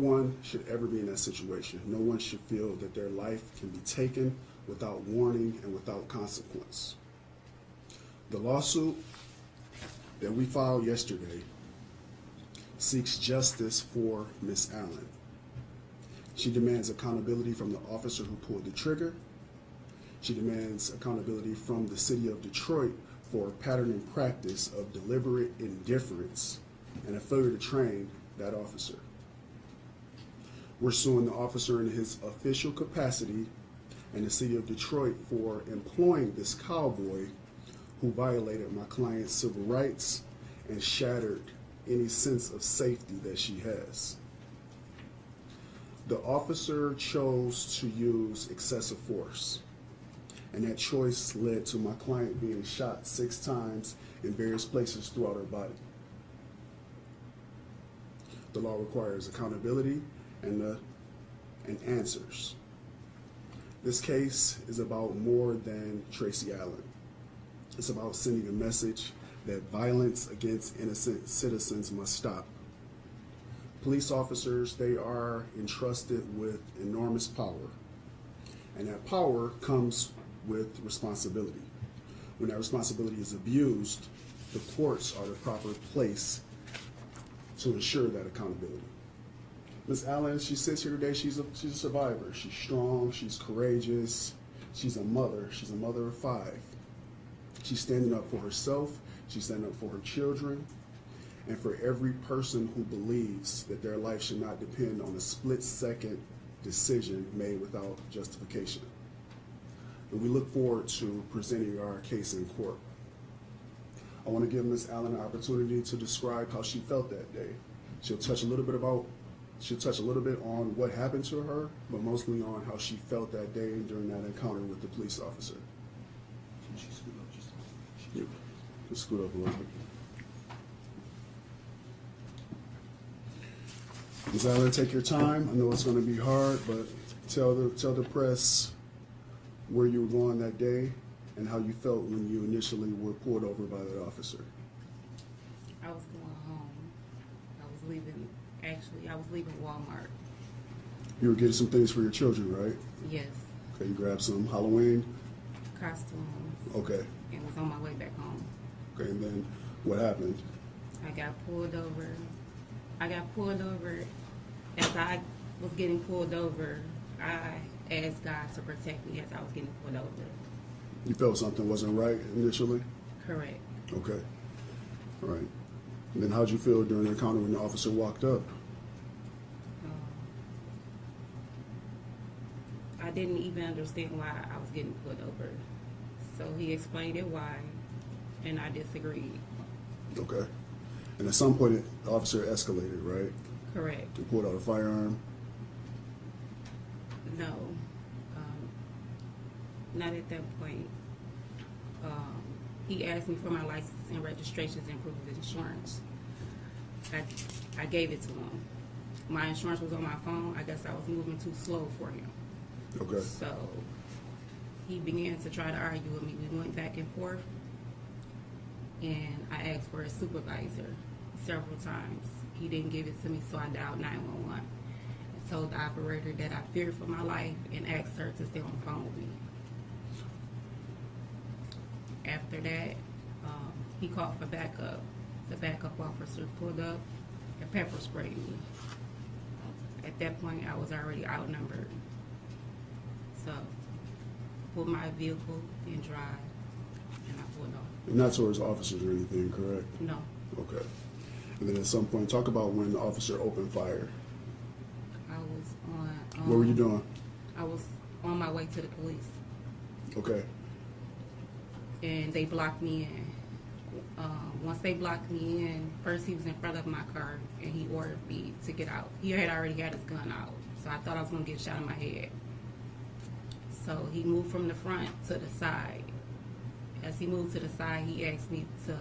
one should ever be in that situation. No one should feel that their life can be taken without warning and without consequence. The lawsuit that we filed yesterday seeks justice for Ms. Allen. She demands accountability from the officer who pulled the trigger. She demands accountability from the city of Detroit for a pattern and practice of deliberate indifference and a failure to train that officer. We're suing the officer in his official capacity and the city of Detroit for employing this cowboy who violated my client's civil rights and shattered any sense of safety that she has. The officer chose to use excessive force, and that choice led to my client being shot 6 times in various places throughout her body. The law requires accountability and answers. This case is about more than Tracy Allen. It's about sending a message that violence against innocent citizens must stop. Police officers, they are entrusted with enormous power, and that power comes with responsibility. When that responsibility is abused, the courts are the proper place to ensure that accountability. Ms. Allen, she sits here today, she's a survivor. She's strong, she's courageous, she's a mother of 5. She's standing up for herself, she's standing up for her children, and for every person who believes that their life should not depend on a split-second decision made without justification. And we look forward to presenting our case in court. I want to give Ms. Allen an opportunity to describe how she felt that day. She'll touch a little bit on what happened to her, but mostly on how she felt that day during that encounter with the police officer. Can she scoot up just a little? Yeah, just scoot up a little bit. Ms. Allen, take your time. I know it's going to be hard, but tell the press where you were going that day and how you felt when you initially were pulled over by that officer. I was going home. I was leaving Walmart. You were getting some things for your children, right? Yes. Okay, you grabbed some Halloween costumes. Okay. And was on my way back home. Okay, and then what happened? I got pulled over. As I was getting pulled over, I asked God to protect me as I was getting pulled over. You felt something wasn't right initially? Correct. Okay. All right. And then how'd you feel during the encounter when the officer walked up? I didn't even understand why I was getting pulled over. So he explained it why, and I disagreed. Okay. And at some point, the officer escalated, right? Correct. He pulled out a firearm? No. Not at that point. He asked me for my license and registrations and proof of insurance. I gave it to him. My insurance was on my phone. I guess I was moving too slow for him. Okay. So he began to try to argue with me. We went back and forth, and I asked for a supervisor several times. He didn't give it to me, so I dialed 911 and told the operator that I feared for my life and asked her to stay on the phone with me. After that, he called for backup. The backup officer pulled up and pepper sprayed me. At that point, I was already outnumbered. So, pulled my vehicle and drive, and I pulled off. Not towards officers or anything, correct? No. Okay. And then at some point, talk about when the officer opened fire. I was on... what were you doing? I was on my way to the police. Okay. And they blocked me in. Once they blocked me in, first he was in front of my car, and he ordered me to get out. He had already had his gun out, so I thought I was going to get shot in my head. So he moved from the front to the side. As he moved to the side, he asked me to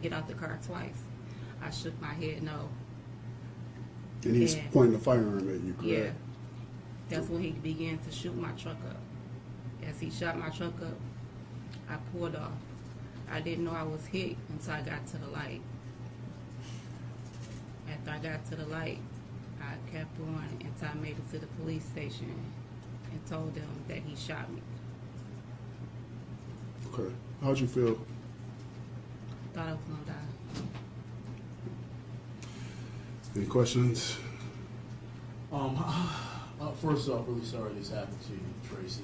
get out the car twice. I shook my head no. And he's pointing a firearm at you, correct? Yeah. That's when he began to shoot my truck up. As he shot my truck up, I pulled off. I didn't know I was hit until I got to the light. After I got to the light, I kept going until I made it to the police station and told them that he shot me. Okay. How'd you feel? Thought I was gonna die. Any questions? First off, really sorry this happened to you, Tracy.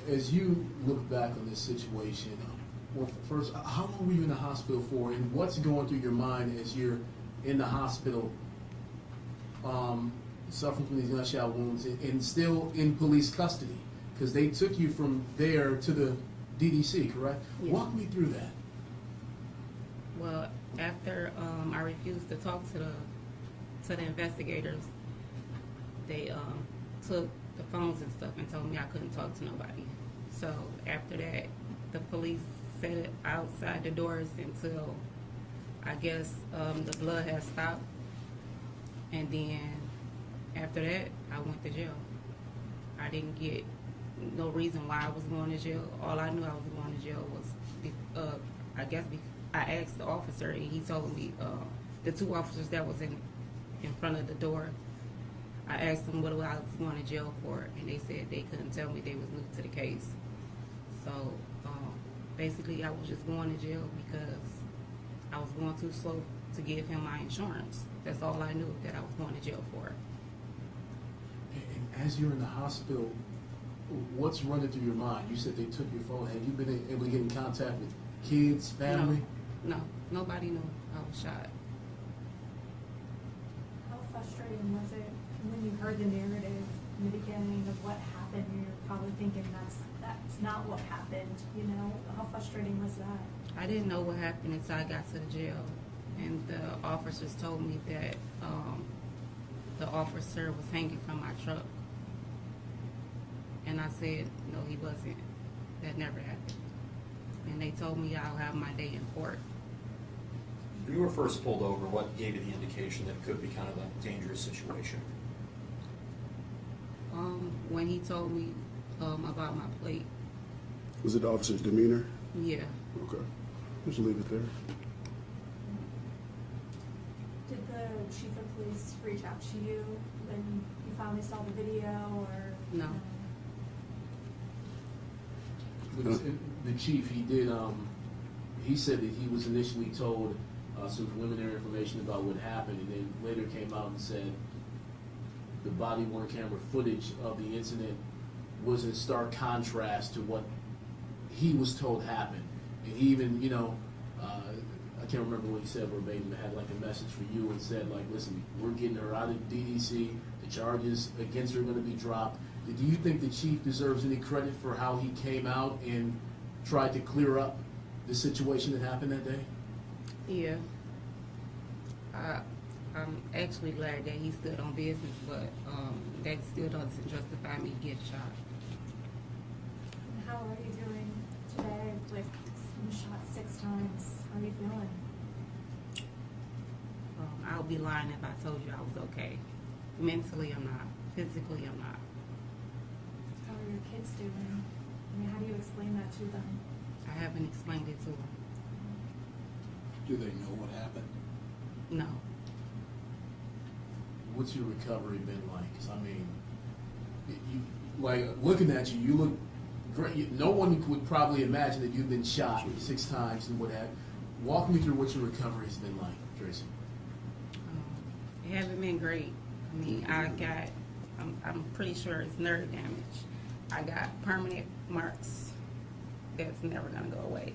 As you look back on this situation, well, first, how long were you in the hospital for, and what's going through your mind as you're in the hospital, suffering from these gunshot wounds, and still in police custody? Because they took you from there to the DDC, correct? Yeah. Walk me through that. Well, after I refused to talk to the investigators, they took the phones and stuff and told me I couldn't talk to nobody. So after that, the police set it outside the doors until I guess the blood had stopped. And then after that, I went to jail. I didn't get no reason why I was going to jail. All I knew I was going to jail was, I guess, I asked the officer, and he told me, the two officers that was in front of the door, I asked them what I was going to jail for, and they said they couldn't tell me. They was new to the case. So basically, I was just going to jail because I was going too slow to give him my insurance. That's all I knew that I was going to jail for. And as you're in the hospital, what's running through your mind? You said they took your phone. Have you been able to get in contact with kids, family? No, nobody knew I was shot. How frustrating was it when you heard the narrative in the beginning of what happened? You're probably thinking that's not what happened, you know? How frustrating was that? I didn't know what happened until I got to the jail, and the officers told me that the officer was hanging from my truck, and I said no, he wasn't. That never happened. And they told me I'll have my day in court. When you were first pulled over, what gave you the indication that it could be kind of a dangerous situation? When he told me about my plate, Was it the officer's demeanor? yeah. Okay. Just leave it there. Did the chief of police reach out to you when you finally saw the video, or? No. The chief, he did. He said that he was initially told some preliminary information about what happened, and then later came out and said the body-worn camera footage of the incident was in stark contrast to what he was told happened. And he even, I can't remember what he said verbatim, but had like a message for you and said, like, listen, we're getting her out of DDC. The charges against her are going to be dropped. Do you think the chief deserves any credit for how he came out and tried to clear up the situation that happened that day? Yeah. I'm actually glad that he stood on business, but that still doesn't justify me getting shot. How are you doing today? Like, you shot 6 times. How are you feeling? I would be lying if I told you I was okay. Mentally, I'm not. Physically, I'm not. How are your kids doing? I mean, how do you explain that to them? I haven't explained it to them. Do they know what happened? No. What's your recovery been like? 'Cause I mean, like looking at you, you look great. No one would probably imagine that you've been shot 6 times and what have. Walk me through what your recovery has been like, Tracy. It hasn't been great. I mean, I'm pretty sure it's nerve damage. I got permanent marks that's never gonna go away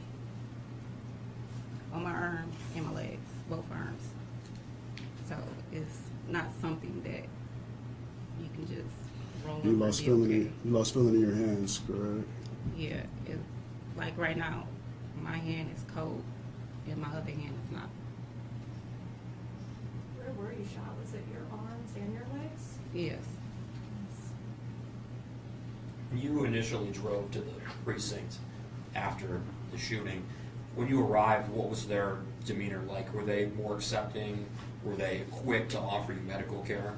on my arm and my legs, both arms. So it's not something that you can just roll over. You lost and be feeling. okay. You lost feeling in your hands, correct? Yeah, like right now, my hand is cold and my other hand is not. Where were you shot? Was it your arms and your legs? Yes. When you initially drove to the precinct after the shooting, when you arrived, what was their demeanor like? Were they more accepting? Were they quick to offer you medical care?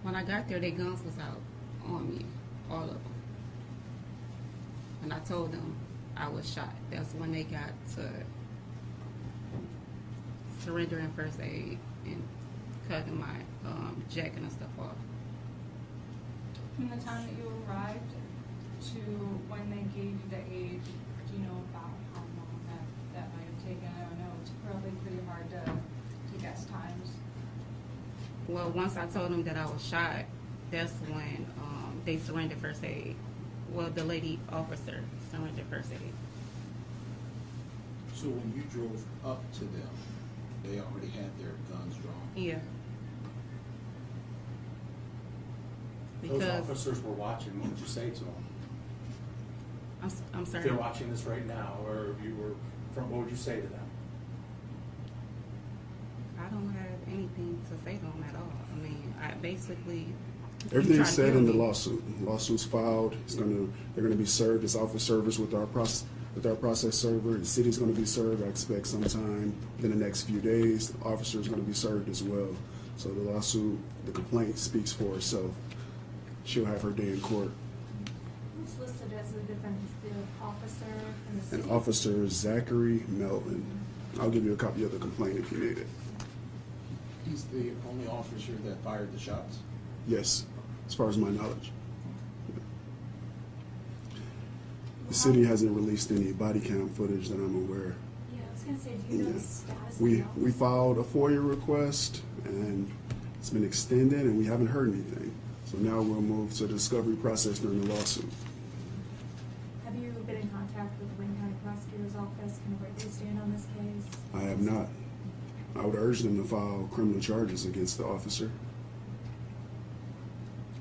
When I got there, their guns was out on me, all of them. And I told them I was shot. That's when they got to surrendering first aid and cutting my jacket and stuff off. From the time that you arrived to when they gave you the aid, do you know about how long that might have taken? I don't know, it's probably pretty hard to guess times. Well, once I told them that I was shot, that's when they surrendered first aid. Well, the lady officer surrendered first aid. So when you drove up to them, they already had their guns drawn? Yeah. Those Because officers were watching, what did you say to them? I'm If sorry. they're watching this right now, or you were, what would you say to them? I don't have anything to say to them at all. I mean, I basically. Everything's tried to said kill in the me. lawsuit. Lawsuit's filed. They're gonna be served as office servers with our process server. The city's gonna be served. I expect sometime within the next few days. The officer's gonna be served as well. So the lawsuit, the complaint speaks for itself. She'll have her day in court. Who's listed as the defendant's the officer and the city? And Officer Zachary Melvin. I'll give you a copy of the complaint if you need it. He's the only officer that fired the shots? Yes, as far as my knowledge. The city hasn't released any body cam footage that I'm aware. Yeah, I was gonna say, do you know the Yeah. status of We the officer? filed a FOIA request and it's been extended and we haven't heard anything. So now we'll move to the discovery process during the lawsuit. Have you been in contact with the Wayne County Prosecutor's Office, kind of where they stand on this case? I have not. I would urge them to file criminal charges against the officer.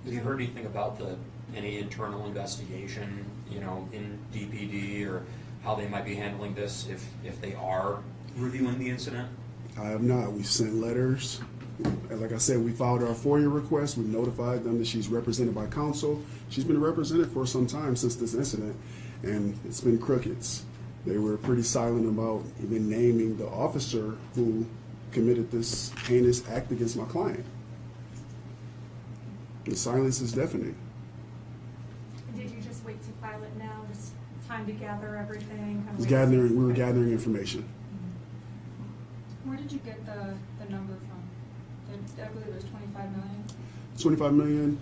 Have you heard anything about any internal investigation, in DPD, or how they might be handling this if they are reviewing the incident? I have not. We've sent letters. And like I said, we filed our FOIA request. We've notified them that she's represented by counsel. She's been represented for some time since this incident, and it's been crickets. They were pretty silent about even naming the officer who committed this heinous act against my client. The silence is deafening. And did you just wait to file it now, just time to gather everything? kind of We wait- were gathering information. Where did you get the number from? I believe it was 25 million. 25 million,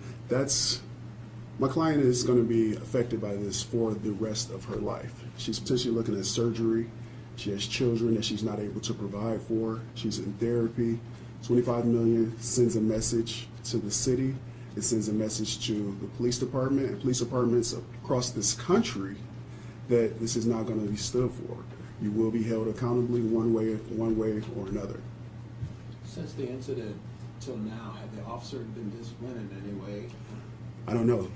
my client is going to be affected by this for the rest of her life. She's potentially looking at surgery. She has children that she's not able to provide for. She's in therapy. 25 million sends a message to the city. It sends a message to the police department and police departments across this country that this is not going to be stood for. You will be held accountably one way or another. Since the incident till now, have the officer been disciplined in any way? I don't know.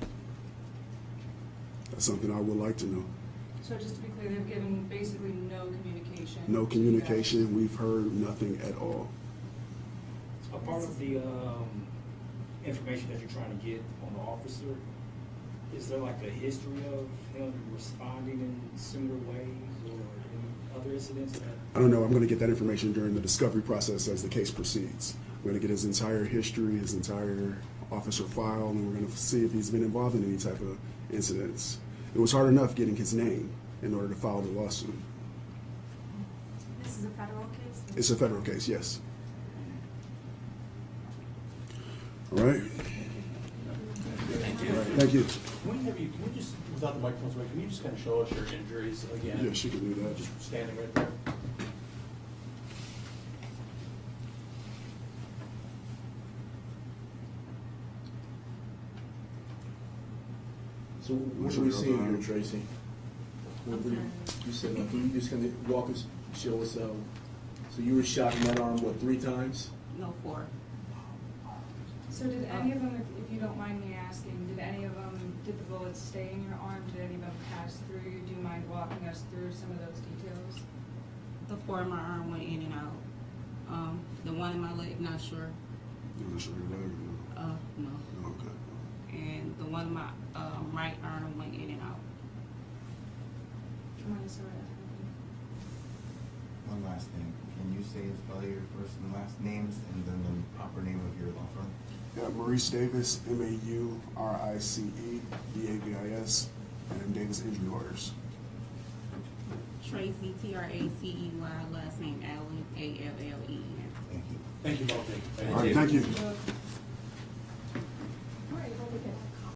That's something I would like to know. So just to be clear, they've given basically no communication. No to you guys. communication. We've heard nothing at all. A part of the information that you're trying to get on the officer, is there like a history of him responding in similar ways or any other incidents that? I don't know. I'm going to get that information during the discovery process as the case proceeds. We're going to get his entire history, his entire officer file, and we're going to see if he's been involved in any type of incidents. It was hard enough getting his name in order to file the lawsuit. This is a federal case? It's a federal case, yes. All right. Thank you. Thank you. Can we just, without the microphones, can you just kind of show us your injuries again? Yes, you can do that. Just standing right there. So what are we seeing here, Tracy? What were you said, can you just kind of walk us, show us, so you were shot in that arm, what, 3 times? No, 4. So did any of them, if you don't mind me asking, did the bullets stay in your arm? Did any of them pass through you? Do you mind walking us through some of those details? The 4 in my arm went in and out. The one in my leg, not sure. I'm not sure your leg. No. No. Okay. And the one in my right arm went in and out. Come on, sorry. One last thing. Can you say and spell your first and last names and then the proper name of your law firm? Yeah, Maurice Davis, M-A-U-R-I-C-E, D-A-V-I-S, and Davis Injury Lawyers. Tracy, Tracey, last name Allen, Allen. Thank you. Thank you both. All right, thank you.